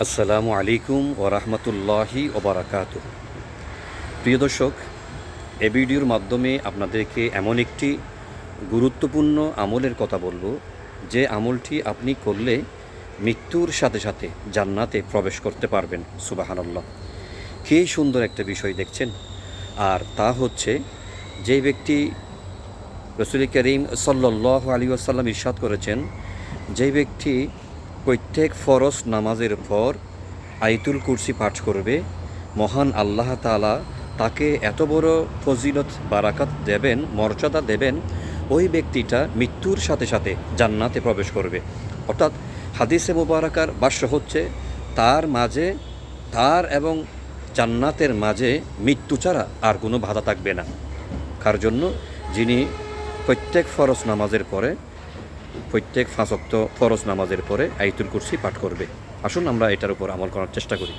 আসসালামু আলাইকুম ও রহমতুল্লাহি ওবরাকাতুহ। প্রিয় দর্শক, এ ভিডিওর মাধ্যমে আপনাদেরকে এমন একটি গুরুত্বপূর্ণ আমলের কথা বলবো, যে আমলটি আপনি করলে মৃত্যুর সাথে সাথে জান্নাতে প্রবেশ করতে পারবেন। সুবহানাল্লাহ, কী সুন্দর একটা বিষয় দেখছেন। আর তা হচ্ছে, যে ব্যক্তি রসূল করিম সাল্লাল্লাহু আলাইহি ওয়াসাল্লাম ইরশাদ করেছেন, যে ব্যক্তি প্রত্যেক ফরজ নামাজের পর আয়াতুল কুরসি পাঠ করবে, মহান আল্লাহ তাআলা তাকে এত বড় ফজিলত বারাকাত দেবেন, মর্যাদা দেবেন, ওই ব্যক্তিটা মৃত্যুর সাথে সাথে জান্নাতে প্রবেশ করবে। অর্থাৎ হাদিসে মুবারাকার ভাষ্য হচ্ছে, তার এবং জান্নাতের মাঝে মৃত্যু ছাড়া আর কোনো বাধা থাকবে না। কার জন্য? যিনি প্রত্যেক ফরজ নামাজের পরে, প্রত্যেক 5 ওয়াক্ত ফরজ নামাজের পরে আয়াতুল কুরসি পাঠ করবে। আসুন আমরা এটার উপর আমল করার চেষ্টা করি।